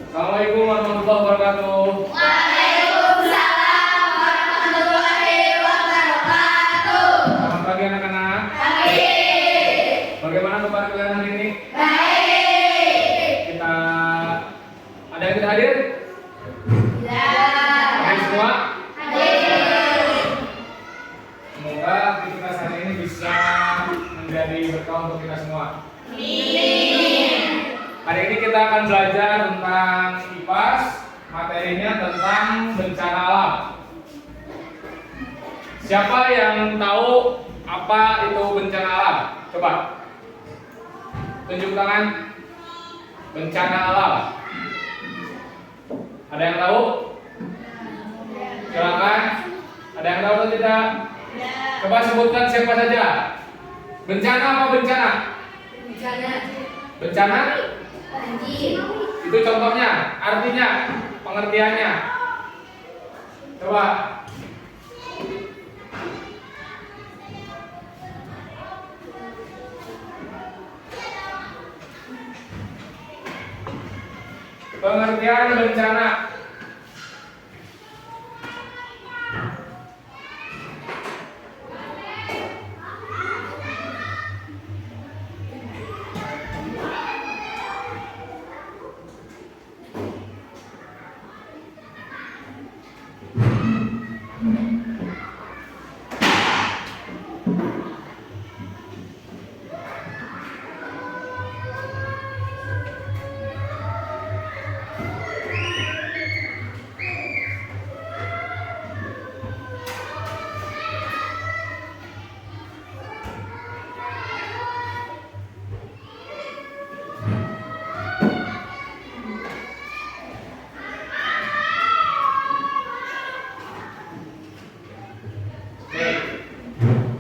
Assalamualaikum warahmatullahi wabarakatuh. Waalaikumsalam warahmatullahi wabarakatuh. Selamat pagi anak-anak. Pagi. Bagaimana kabar kalian hari ini? Baik. Kita ada yang tidak hadir? Ya. Hadir semua? Hadir. Semoga aktivitas hari ini bisa menjadi berkah untuk kita semua. Amin. Hari ini kita akan belajar tentang IPAS, materinya tentang bencana alam. Siapa yang tahu apa itu bencana alam? Coba tunjuk tangan. Bencana alam. Ada yang tahu? Silakan. Ada yang tahu atau tidak? Coba sebutkan siapa saja. Bencana apa bencana? Bencana. Bencana? Banjir. Itu contohnya, artinya, pengertiannya. Coba. Pengertian bencana.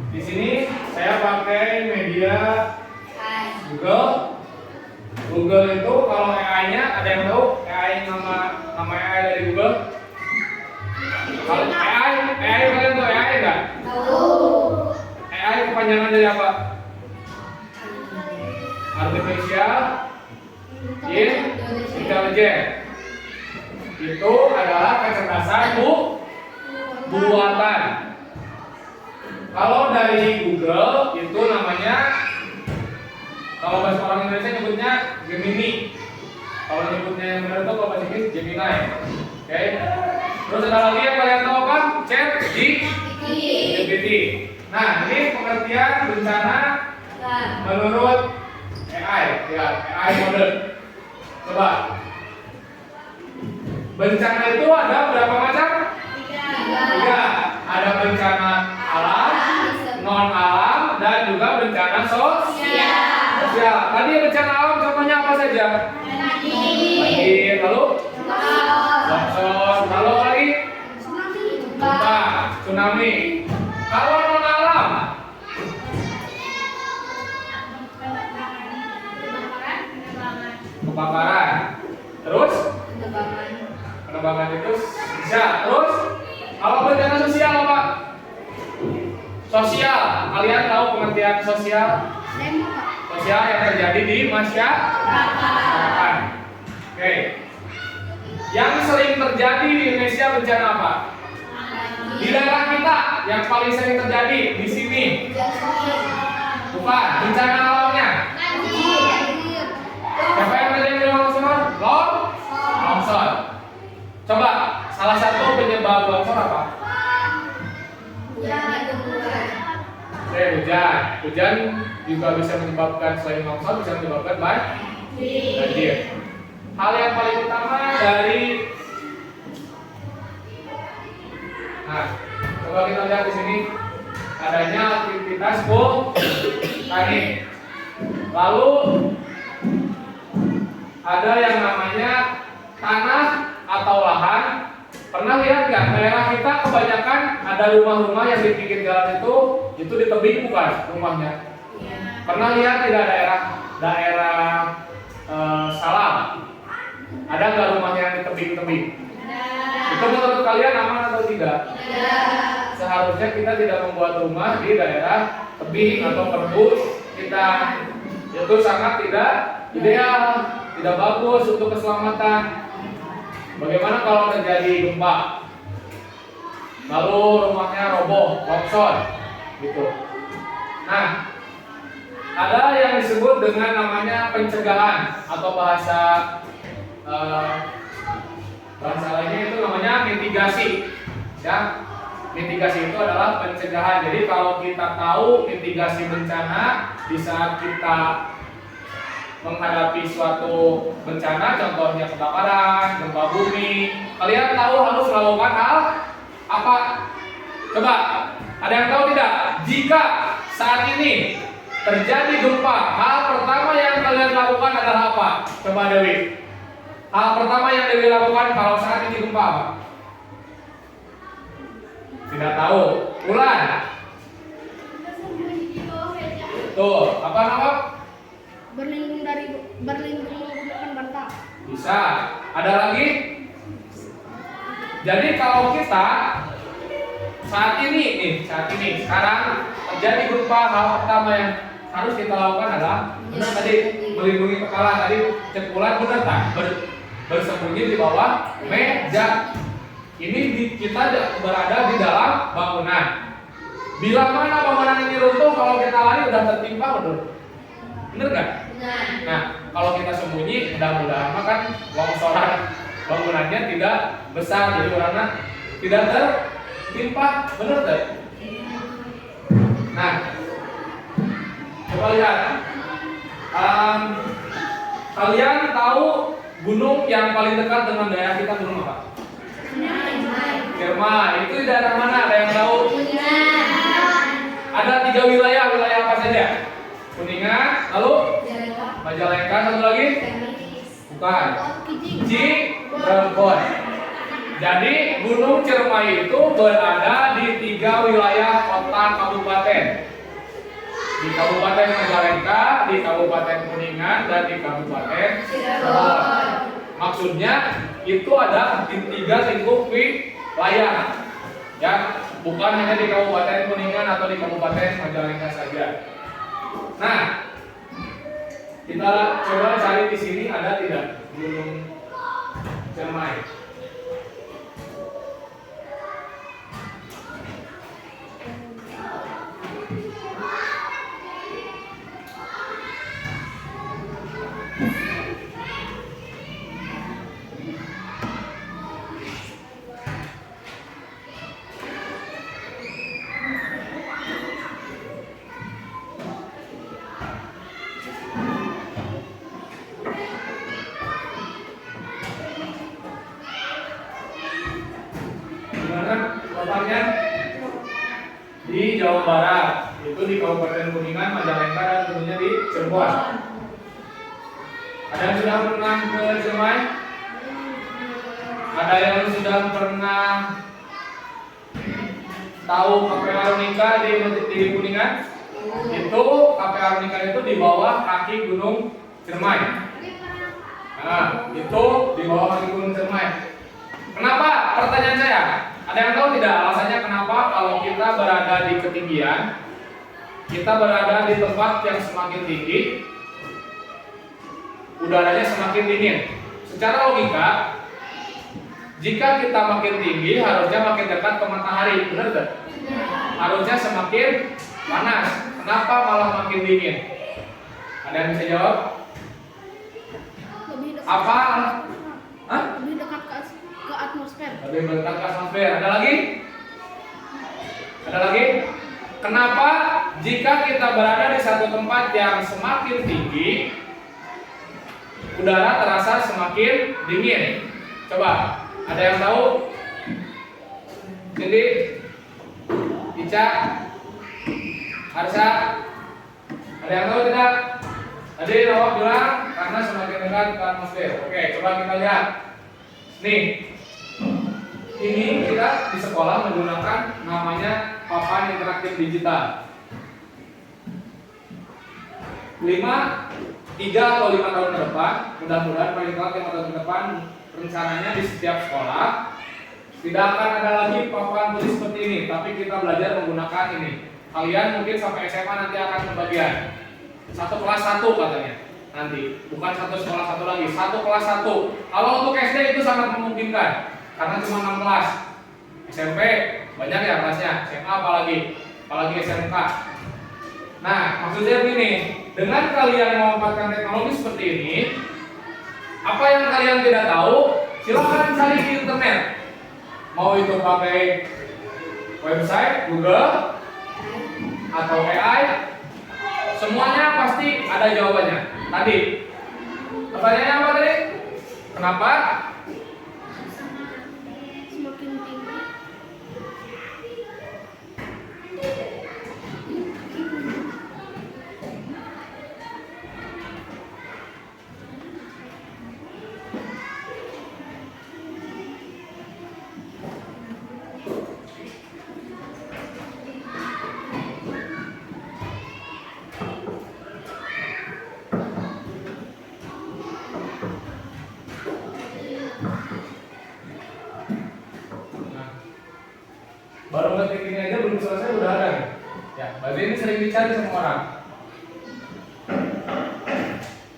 Di sini saya pakai media Google. Google itu kalau AI-nya ada yang tahu? AI nama AI dari Google? Kalau AI kalian tahu AI enggak? Tahu. AI kepanjangan dari apa? Artificial Intelligence. Itu adalah kecerdasan buatan. Kalau dari Google itu namanya, kalau bahasa orang Indonesia nyebutnya Gemini. Kalau nyebutnya yang benar itu kalau bahasa Inggris Gemini. Oke. Terus ada lagi yang kalian tahu apa? ChatGPT. Nah, ini pengertian bencana menurut AI, ya AI model. Coba. Bencana itu ada berapa macam? Tiga. Ada bencana alam, non alam, dan juga bencana sosial. Tadi bencana alam contohnya apa saja? Banjir, lalu longsor, lalu lagi gempa, tsunami. Kalau non alam, kebakaran, terus penerbangan itu bisa. Terus kalau bencana sosial apa? Sosial, kalian tahu pengertian sosial? Sosial yang terjadi di masyarakat. Oke. Yang sering terjadi di Indonesia bencana apa? Di daerah kita yang paling sering terjadi di sini. Bukan, bencana alamnya. Siapa yang terjadi longsor? Longsor. Coba, salah satu penyebab longsor apa? Hujan. Hujan juga bisa menyebabkan, selain longsor bisa menyebabkan banjir. Hal yang paling utama dari, nah, coba kita lihat di sini adanya aktivitas vulkanik. Lalu ada yang namanya tanah atau lahan. Pernah lihat nggak daerah kita kebanyakan ada rumah-rumah yang di pinggir jalan itu di tebing bukan rumahnya? Pernah lihat tidak daerah Salam? Ada nggak rumahnya yang di tebing-tebing? Itu menurut kalian aman atau tidak? Seharusnya kita tidak membuat rumah di daerah tebing atau perbukitan. Itu sangat tidak ideal, tidak bagus. bagus untuk keselamatan. Bagaimana kalau terjadi gempa? Lalu rumahnya roboh, longsor, gitu. Nah, ada yang disebut dengan namanya pencegahan atau bahasa lainnya itu namanya mitigasi. Ya, mitigasi itu adalah pencegahan. Jadi kalau kita tahu mitigasi bencana di saat kita menghadapi suatu bencana, contohnya kebakaran, gempa bumi, kalian tahu harus melakukan hal apa? Coba, ada yang tahu tidak? Jika saat ini terjadi gempa, hal pertama yang kalian lakukan adalah apa? Coba Dewi. Hal pertama yang Dewi lakukan kalau saat ini gempa apa? Tidak tahu. Ulan. Tuh, apa nama? Berlindung menggunakan bantal. Bisa. Ada lagi? Jadi kalau kita saat ini sekarang terjadi gempa, hal pertama yang harus kita lakukan adalah benar tadi melindungi kepala. Tadi Cekulan benar tak? Bersembunyi di bawah meja. Ini kita berada di dalam bangunan. Bila mana bangunan ini runtuh, kalau kita lari udah tertimpa, bener nggak? Nah, kalau kita sembunyi, mudah-mudahan kan longsoran bangunannya tidak besar, jadi orangnya tidak tertimpa, bener nggak? Nah, coba lihat. Kalian tahu gunung yang paling dekat dengan daerah kita gunung apa? Kirma. Itu di daerah mana? Ada yang tahu? Ada 3 wilayah apa saja? Kuningan, lalu Majalengka, satu lagi? Bukan. Cirebon. Jadi Gunung Ciremai itu berada di 3 wilayah kota kabupaten. Di Kabupaten Majalengka, di Kabupaten Kuningan, dan di Kabupaten Cirebon. Maksudnya itu ada di 3 lingkup wilayah. Ya, bukan hanya di Kabupaten Kuningan atau di Kabupaten Majalengka saja. Nah, kita coba cari di sini ada tidak Gunung Ciremai. Letaknya di Jawa Barat, itu di Kabupaten Kuningan, Majalengka, dan tentunya di Cirebon. Ada yang sudah pernah ke Ciremai? Ada yang sudah pernah tahu Cafe Arunika di Kuningan? Itu Cafe Arunika itu di bawah kaki Gunung Ciremai. Nah, itu di bawah kaki Gunung Ciremai. Kenapa? Pertanyaan saya. Ada yang tahu tidak alasannya kenapa kalau kita berada di ketinggian, kita berada di tempat yang semakin tinggi, udaranya semakin dingin? Secara logika, jika kita makin tinggi, harusnya makin dekat ke matahari, benar tidak? Harusnya semakin panas. Kenapa malah makin dingin? Ada yang bisa jawab? Apa? Hah? Lebih dekat ke atmosfer. Lebih dekat ke atmosfer. Ada lagi? Ada lagi? Kenapa jika kita berada di satu tempat yang semakin tinggi, udara terasa semakin dingin? Coba, ada yang tahu? Jadi, Ica, Arsha, ada yang tahu tidak? Tadi Nawab bilang karena semakin dekat ke atmosfer. Oke, coba kita lihat. Nih, ini kita di sekolah menggunakan namanya papan interaktif digital. 3 atau 5 tahun ke depan, mudah-mudahan paling telat 5 tahun ke depan, rencananya di setiap sekolah tidak akan ada lagi papan tulis seperti ini, tapi kita belajar menggunakan ini. Kalian mungkin sampai SMA nanti akan kebagian. 1 kelas 1 katanya. nanti. Bukan satu sekolah satu lagi, satu kelas satu. Kalau untuk SD itu sangat memungkinkan karena cuma 6 kelas. SMP banyak ya kelasnya, SMA apalagi SMK. Nah, maksudnya begini, dengan kalian memanfaatkan teknologi seperti ini, apa yang kalian tidak tahu, silahkan cari di internet. Mau itu pakai website, Google, atau AI, semuanya pasti ada jawabannya. Tadi, pertanyaannya apa tadi? Kenapa? Semakin tinggi. Nah, baru ngetik ini aja belum selesai udah ada nih. Ya, berarti ini sering dicari sama orang.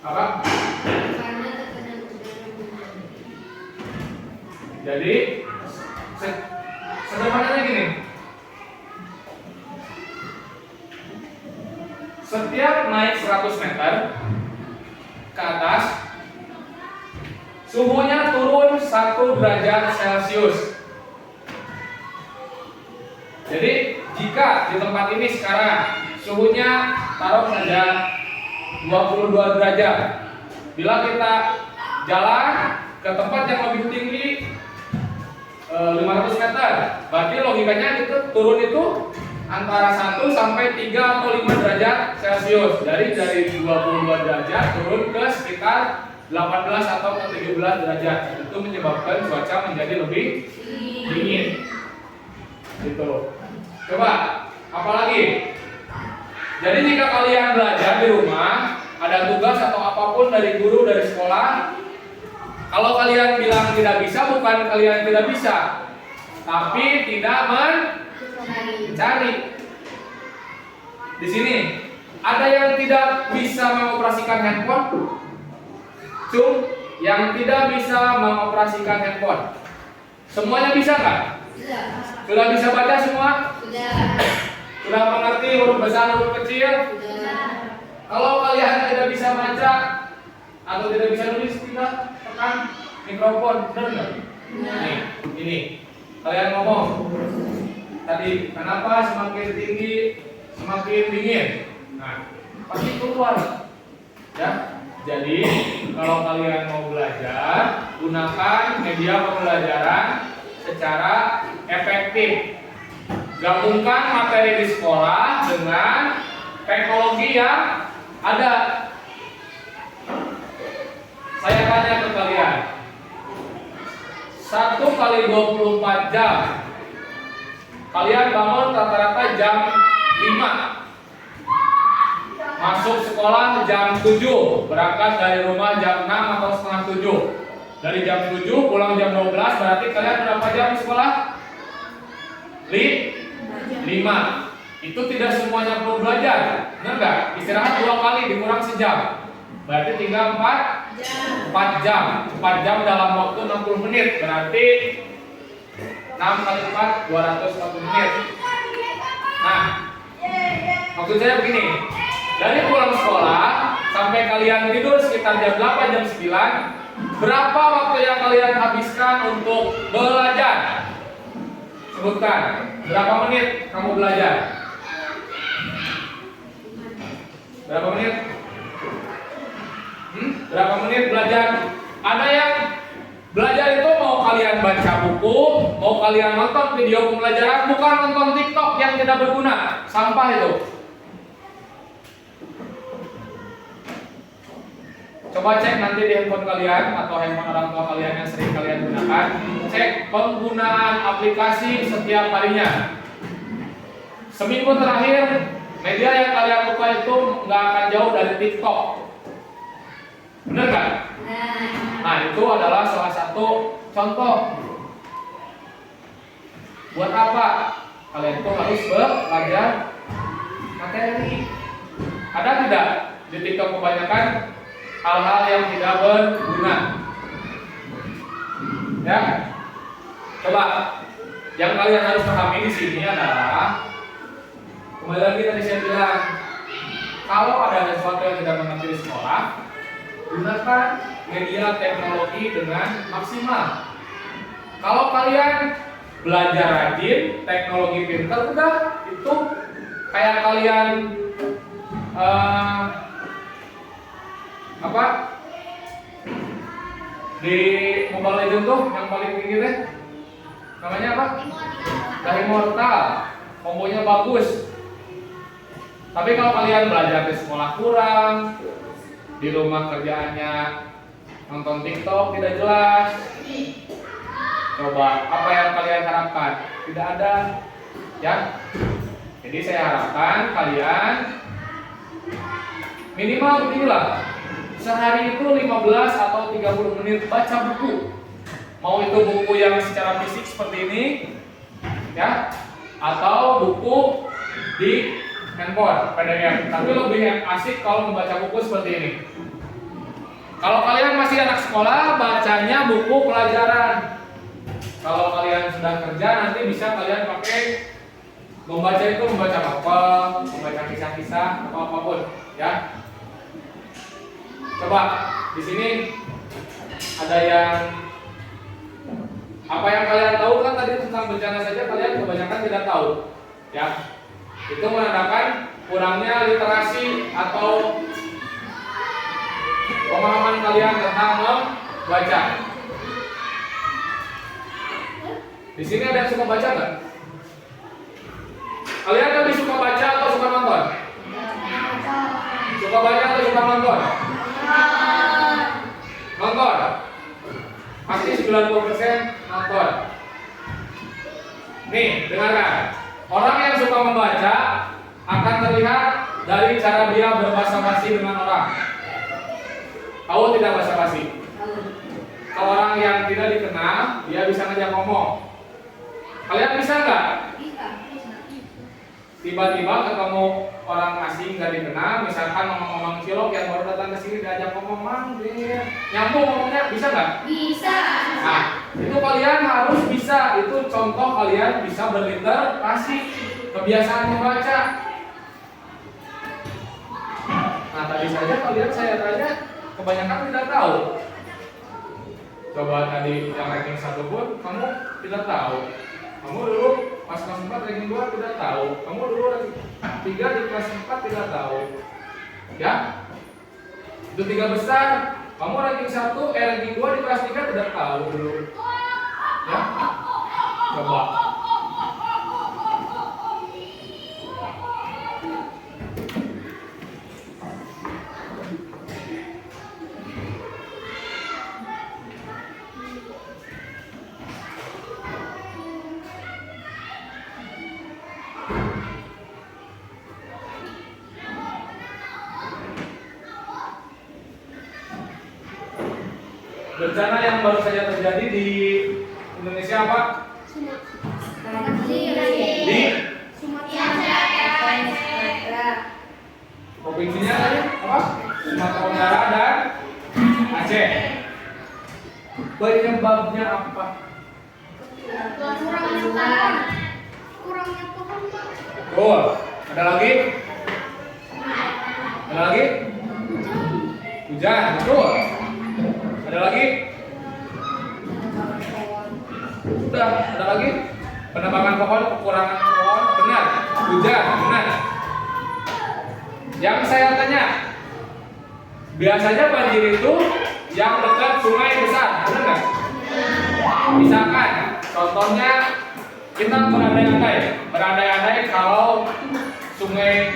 Apa? Jadi sederhananya gini. Setiap naik 100 meter ke atas, suhunya turun 1 derajat Celcius. Jadi jika di tempat ini sekarang suhunya taruh saja 22 derajat, bila kita jalan ke tempat yang lebih tinggi 500 meter, berarti logikanya itu turun itu antara 1 sampai 3 atau 5 derajat Celcius. Dari 22 derajat turun ke sekitar 18 atau ke 17 derajat. Itu menyebabkan cuaca menjadi lebih dingin. Gitu. Coba, apalagi? Jadi jika kalian belajar di rumah, ada tugas atau apapun dari guru, dari sekolah, kalau kalian bilang tidak bisa, bukan kalian tidak bisa, tapi tidak mencari. Di sini ada yang tidak bisa mengoperasikan handphone, yang tidak bisa mengoperasikan handphone. Semuanya bisa nggak? Sudah bisa baca semua? Sudah mengerti huruf besar, huruf kecil? Kalau kalian tidak bisa baca atau tidak bisa nulis, kita tekan mikrofon, benar nggak? Nih, ini kalian ngomong. Tadi kenapa semakin tinggi semakin dingin? Nah, pasti keluar. Ya. Jadi kalau kalian mau belajar, gunakan media pembelajaran secara efektif. Gabungkan materi di sekolah dengan teknologi yang ada. Saya tanya ke kalian, 1 kali 24 jam, kalian bangun rata-rata jam 5, masuk sekolah jam 7, berangkat dari rumah jam 6 atau setengah 7. Dari jam 7 pulang jam 12, berarti kalian berapa jam di sekolah? 5. Itu tidak semuanya perlu belajar, benar nggak? Istirahat 2 kali dikurang sejam, berarti tinggal 4 jam. 4 jam dalam waktu 60 menit, berarti 6 kali 4, 240 menit. Nah, maksud saya begini, dari pulang sekolah sampai kalian tidur sekitar jam 8, jam 9, berapa waktu yang kalian habiskan untuk belajar? Sebutkan, berapa menit kamu belajar? Berapa menit? Berapa menit belajar? Ada yang belajar itu mau kalian baca buku, mau kalian nonton video pembelajaran, bukan nonton TikTok yang tidak berguna, sampah itu. Coba cek nanti di handphone kalian atau handphone orang tua kalian yang sering kalian gunakan. Cek penggunaan aplikasi setiap harinya. Seminggu terakhir, media yang kalian buka itu nggak akan jauh dari TikTok. Bener nggak? Nah, itu adalah salah satu contoh. Buat apa? Kalian itu harus belajar materi. Ada tidak di TikTok kebanyakan hal-hal yang tidak berguna. Ya, coba yang kalian harus pahami di sini adalah kembali lagi tadi saya bilang, kalau ada sesuatu yang tidak mengerti di sekolah, gunakan media teknologi dengan maksimal. Kalau kalian belajar rajin, teknologi pintar, udah itu kayak kalian apa di Mobile Legends tuh yang paling tinggi deh, namanya apa? Dari Immortal, kombonya bagus. Tapi kalau kalian belajar di sekolah kurang, di rumah kerjaannya nonton TikTok tidak jelas, coba apa yang kalian harapkan? Tidak ada, ya. Jadi saya harapkan kalian minimal beginilah, sehari itu 15 atau 30 menit baca buku. Mau itu buku yang secara fisik seperti ini, ya, atau buku di handphone PDF. Tapi lebih asik kalau membaca buku seperti ini. Kalau kalian masih anak sekolah, bacanya buku pelajaran. Kalau kalian sudah kerja, nanti bisa kalian pakai membaca itu, membaca novel, membaca kisah-kisah atau apapun, ya. Coba di sini ada yang apa yang kalian tahu kan tadi tentang bencana saja kalian kebanyakan tidak tahu, ya. Itu menandakan kurangnya literasi atau pemahaman kalian tentang membaca. Di sini ada yang suka baca nggak? Kalian lebih suka baca atau suka nonton? Suka baca atau suka nonton? Nonton. Pasti 90% nonton. Nih, dengarkan. Orang yang suka membaca akan terlihat dari cara dia berbahasa-basi dengan orang. Tahu tidak basa-basi? Kalau orang yang tidak dikenal, dia bisa ngajak ngomong. Kalian bisa nggak? Tiba-tiba ketemu orang asing nggak dikenal, misalkan ngomong-ngomong cilok yang baru datang ke sini diajak ngomong, mang dia nyambung ngomongnya, bisa nggak? Bisa. Nah, itu kalian harus bisa. Itu contoh kalian bisa berliterasi, kebiasaan membaca. Nah, tadi saja kalian saya tanya, kebanyakan tidak tahu. Coba tadi yang ranking 1 pun kamu tidak tahu. Kamu dulu pas kelas 4 ranking 2 tidak tahu. Kamu dulu ranking 3 di kelas 4 tidak tahu. Ya? Itu 3 besar. Kamu ranking 1, ranking 2 di kelas 3 tidak tahu dulu. Ya? Coba. Bencana yang baru saja terjadi di Indonesia apa? Di provinsinya tadi apa? Sumatera Utara dan Aceh. Penyebabnya apa? Kurangnya pohon, Pak. Oh, ada lagi? Ada lagi? Hujan, betul. Ada lagi? Sudah, ada lagi? Penebangan pohon, kekurangan pohon, benar. Hujan, benar. Yang saya tanya, biasanya banjir itu yang dekat sungai besar, benar nggak? Misalkan, contohnya kita berandai-andai kalau sungai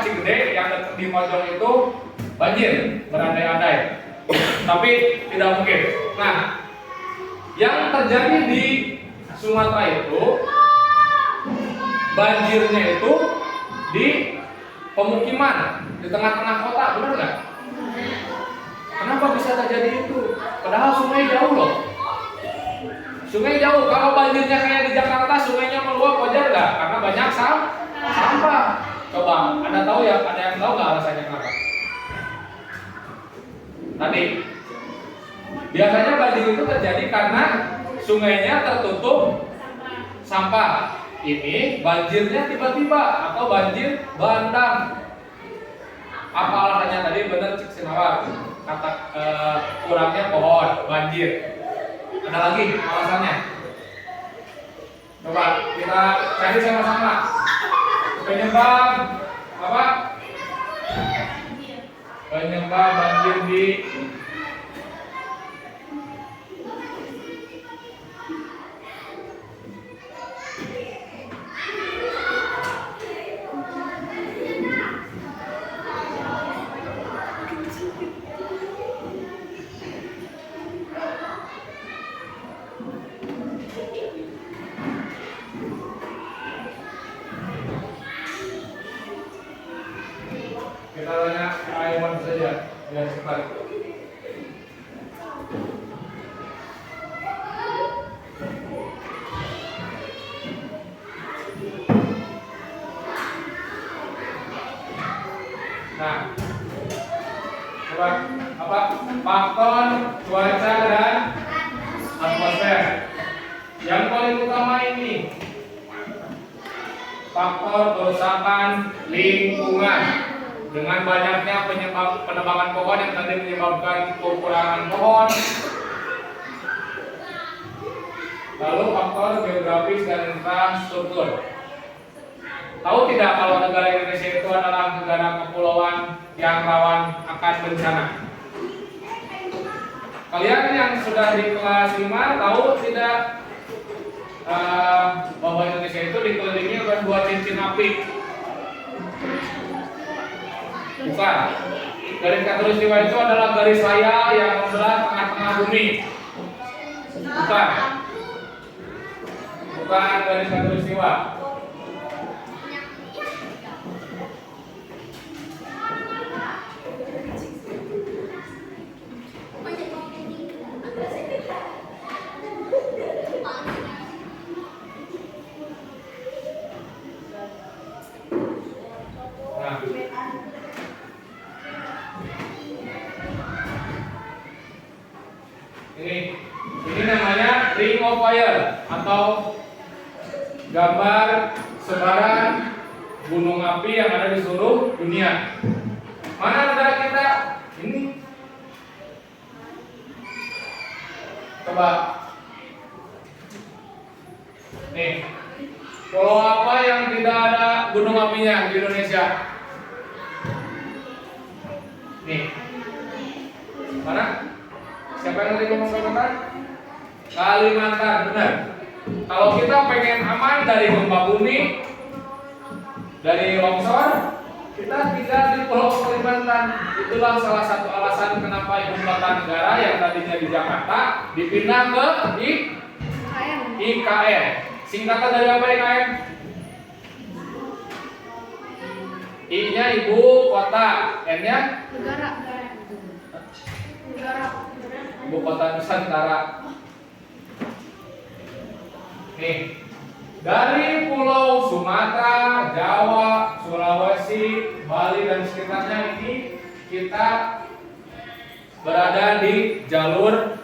Cigede yang dekat di Mojong itu banjir, berandai-andai. Tapi tidak mungkin. Nah, yang terjadi di Sumatera itu banjirnya itu di pemukiman di tengah-tengah kota, benar nggak? Kenapa bisa terjadi itu? Padahal sungai jauh loh. Sungai jauh. Kalau banjirnya kayak di Jakarta, sungainya meluap, wajar nggak? Karena banyak sampah. Coba, Anda tahu ya? Ada yang tahu nggak alasannya kenapa? tadi. Biasanya banjir itu terjadi karena sungainya tertutup sampah. Ini banjirnya tiba-tiba atau banjir bandang. Apa alasannya tadi? Benar Cik Sinawar. Kata kurangnya pohon, banjir. Ada lagi alasannya? Coba kita cari sama-sama. Penyebab apa? Penyebab banjir di kita tanya Aiwan saja, biar cepat. Nah, coba apa? Faktor cuaca dan atmosfer. Yang paling utama ini faktor kerusakan lingkungan. Dengan banyaknya penebangan pohon yang tadi menyebabkan kekurangan pohon. Lalu faktor geografis dan infrastruktur. Tahu tidak kalau negara Indonesia itu adalah negara kepulauan yang rawan akan bencana? Kalian yang sudah di kelas 5 tahu tidak bahwa Indonesia itu dikelilingi oleh 2 cincin api? Bukan. Garis khatulistiwa itu adalah garis raya yang membelah tengah-tengah bumi. Bukan. Bukan garis khatulistiwa. Nah, ini namanya ring of fire atau gambar sebaran gunung api yang ada di seluruh dunia. Mana negara kita? Ini. Coba. Nih. Pulau apa yang tidak ada gunung apinya di Indonesia? Nih. Mana? Siapa yang tadi ngomong Kalimantan? Kalimantan, benar. Kalau kita pengen aman dari gempa bumi, dari longsor, kita tinggal di Pulau Kalimantan. Itulah salah satu alasan kenapa ibu kota negara yang tadinya di Jakarta dipindah ke IKN. Singkatan dari apa IKN? I-nya ibu kota, N-nya Negara. ibu kota Nusantara. Nih, dari Pulau Sumatera, Jawa, Sulawesi, Bali dan sekitarnya ini kita berada di jalur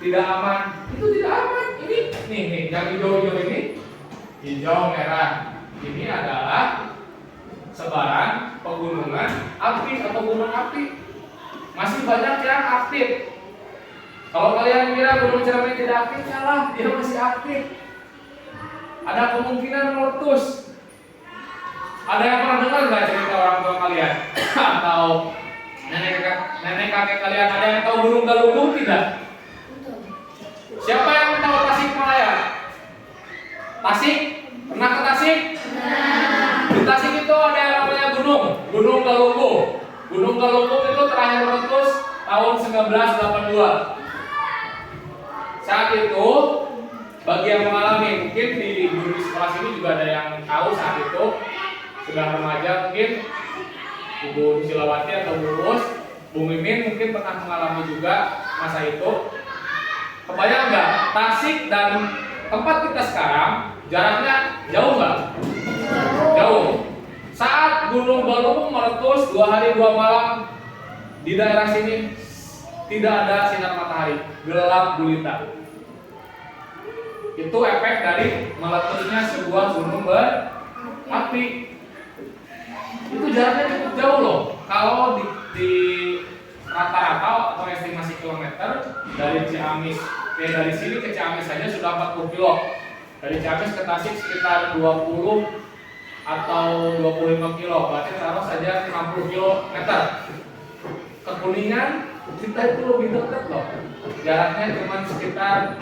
tidak aman. Itu tidak aman. Ini nih yang hijau-hijau ini, hijau merah. Ini adalah sebaran pegunungan api atau gunung api. Masih banyak yang aktif. Kalau kalian kira Gunung Ciremai tidak aktif, salah, dia masih aktif. Ada kemungkinan meletus. Ada yang pernah dengar nggak cerita orang tua kalian atau nenek kakek kalian? Ada yang tahu Gunung Galunggung tidak? Siapa yang tahu Tasik Malaya? Tasik? Pernah ke Tasik? Di Tasik itu ada yang namanya Gunung Galunggung. Gunung Galunggung itu terakhir meletus tahun 1982. Saat itu bagi yang mengalami, mungkin di guru di sekolah sini juga ada yang tahu saat itu sudah remaja, mungkin Ibu Silawati atau Bu Rus, Bu Mimin mungkin pernah mengalami juga masa itu. Kebayang nggak Tasik dan tempat kita sekarang jaraknya jauh nggak? Jauh. Saat Gunung Galunggung meletus 2 hari 2 malam di daerah sini tidak ada sinar matahari, gelap gulita. Itu efek dari meletusnya sebuah gunung berapi. Itu jaraknya cukup jauh loh. Kalau di rata-rata atau estimasi kilometer dari Ciamis, dari sini ke Ciamis saja sudah 40 kilo. Dari Ciamis ke Tasik sekitar 20 atau 25 kilo, berarti taruh saja 60 kilometer. Ke Kuningan kita itu lebih dekat loh. Jaraknya cuma sekitar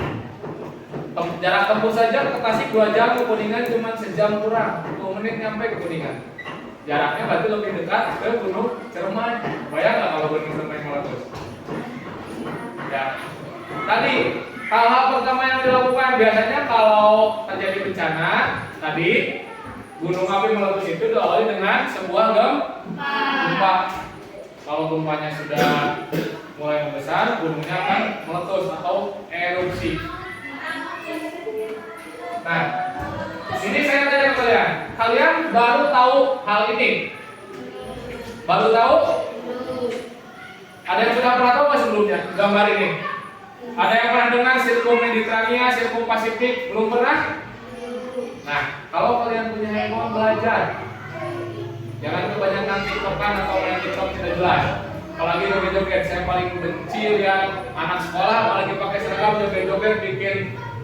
jarak tempuh saja ke Tasik 2 jam, ke Kuningan cuma sejam kurang, 2 menit nyampe ke Kuningan. Jaraknya berarti lebih dekat ke Gunung Cermai. Bayang nggak kalau Gunung Cermai meletus? Ya. Tadi hal-hal pertama yang dilakukan biasanya kalau terjadi bencana, tadi gunung api meletus itu diawali dengan sebuah gempa. Kalau gempanya sudah mulai membesar, gunungnya akan meletus atau erupsi. Nah, ini saya tanya ke kalian baru tahu hal ini? Baru tahu? Ada yang sudah pernah tahu nggak sebelumnya gambar ini? Ada yang pernah dengar sirkum Mediterania, sirkum Pasifik? Belum pernah? Nah, kalau kalian punya handphone belajar, jangan kebanyakan tiktokan atau main tiktok tidak jelas. Apalagi joget-joget, saya paling benci lihat anak sekolah apalagi pakai seragam joget-joget bikin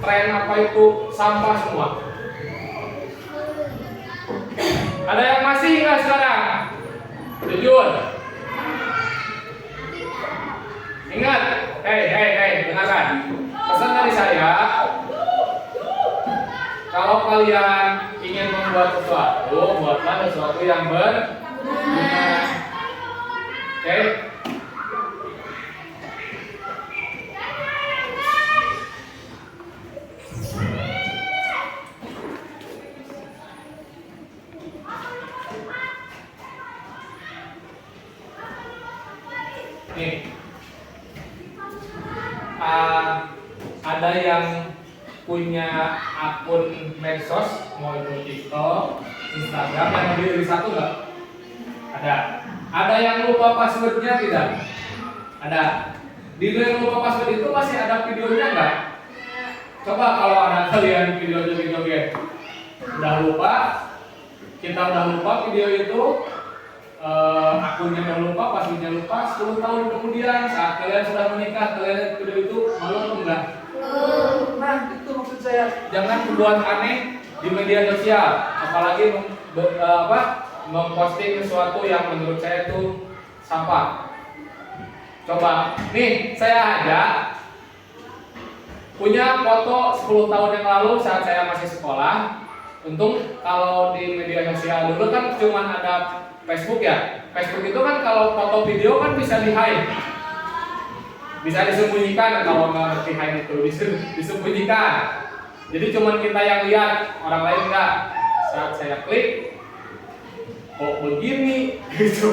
tren apa itu sampah semua. Ada yang masih nggak sekarang? Jujur. Ingat, hei, dengarkan. Pesan dari saya, kalau kalian ingin membuat sesuatu, buatlah sesuatu yang berguna. Oke? Nih, ada yang punya akun medsos, mau itu TikTok, Instagram, yang lebih dari satu nggak? Ada. Ada yang lupa passwordnya tidak? Ada. Di yang lupa password itu masih ada videonya nggak? Coba kalau ada kalian video joget-joget udah lupa, kita udah lupa video itu, akunnya udah lupa, passwordnya lupa, 10 tahun kemudian saat kalian sudah menikah, kalian lihat video itu malu atau enggak? Nah, itu maksud saya. Jangan berbuat aneh di media sosial, apalagi memposting sesuatu yang menurut saya itu sampah. Coba, nih saya aja punya foto 10 tahun yang lalu saat saya masih sekolah. Untung kalau di media sosial dulu kan cuma ada Facebook ya. Facebook itu kan kalau foto video kan bisa di-hide, bisa disembunyikan. Kalau nggak ngerti hide itu disembunyikan. Jadi cuma kita yang lihat, orang lain enggak. Saat saya klik, kok begini gitu.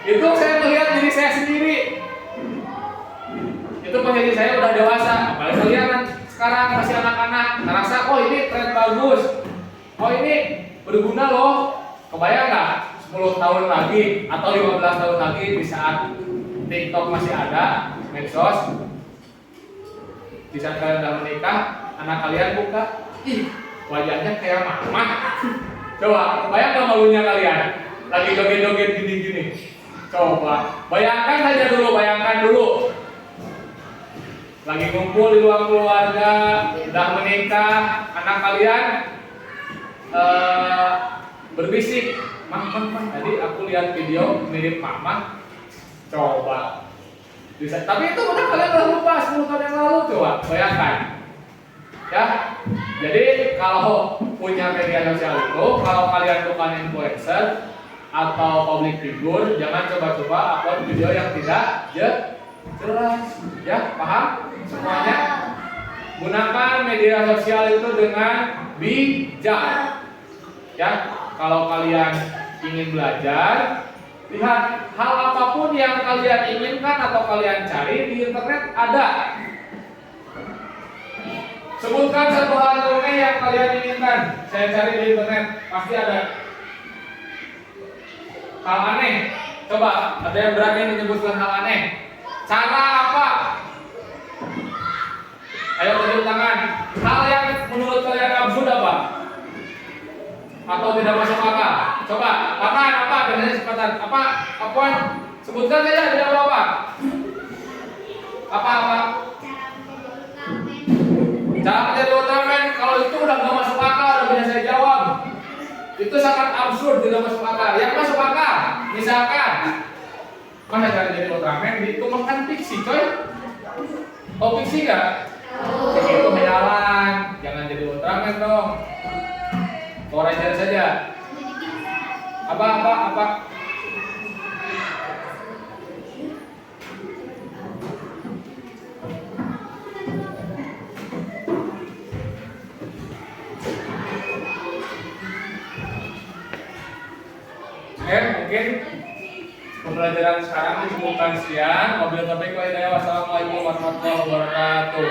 Itu saya melihat diri saya sendiri. Itu posisi saya udah dewasa. Apalagi kalian sekarang masih anak-anak, ngerasa oh ini tren bagus, oh ini berguna loh. Kebayang nggak 10 tahun lagi atau 15 tahun lagi di saat TikTok masih ada, medsos, di saat kalian udah menikah, anak kalian buka, ih wajahnya kayak mama. Coba, kebayang gak malunya kalian? Lagi joget-joget gini-gini. Coba, bayangkan dulu. Lagi ngumpul di ruang keluarga, udah menikah, anak kalian berbisik, Mah, tadi aku lihat video mirip mama. Coba. Bisa. Tapi itu udah kalian udah lupa 10 tahun yang lalu, coba bayangkan. Ya, jadi kalau punya media sosial itu, kalau kalian bukan influencer atau public figure, jangan coba-coba upload video yang tidak jelas. Ya, paham semuanya? Gunakan media sosial itu dengan bijak. Ya, kalau kalian ingin belajar, lihat hal apapun yang kalian inginkan atau kalian cari di internet ada. Sebutkan satu hal aneh yang kalian inginkan, saya cari di internet, pasti ada. Hal aneh, Coba, ada yang berani menyebutkan hal aneh. Cara apa? Ayo tunjuk tangan. Hal yang menurut kalian absurd apa? Atau tidak masuk akal? Coba, apaan? Apa? Biasanya kesempatan. Apa? Apaan? Sebutkan saja, tidak apa-apa. Apa? Cara menjadi Ultraman. Kalau itu udah nggak masuk akal, udah bisa saya jawab. Itu sangat absurd, tidak masuk akal. Yang masuk akal, misalkan, mana cara jadi Ultraman? Itu makan fiksi, coy. Oh, fiksi nggak? Itu hayalan. Jangan jadi Ultraman dong. Power Ranger saja. Apa? Mungkin pembelajaran sekarang dicukupkan sekian. Wabillahi taufiq wal hidayah. Wassalamualaikum warahmatullahi wabarakatuh.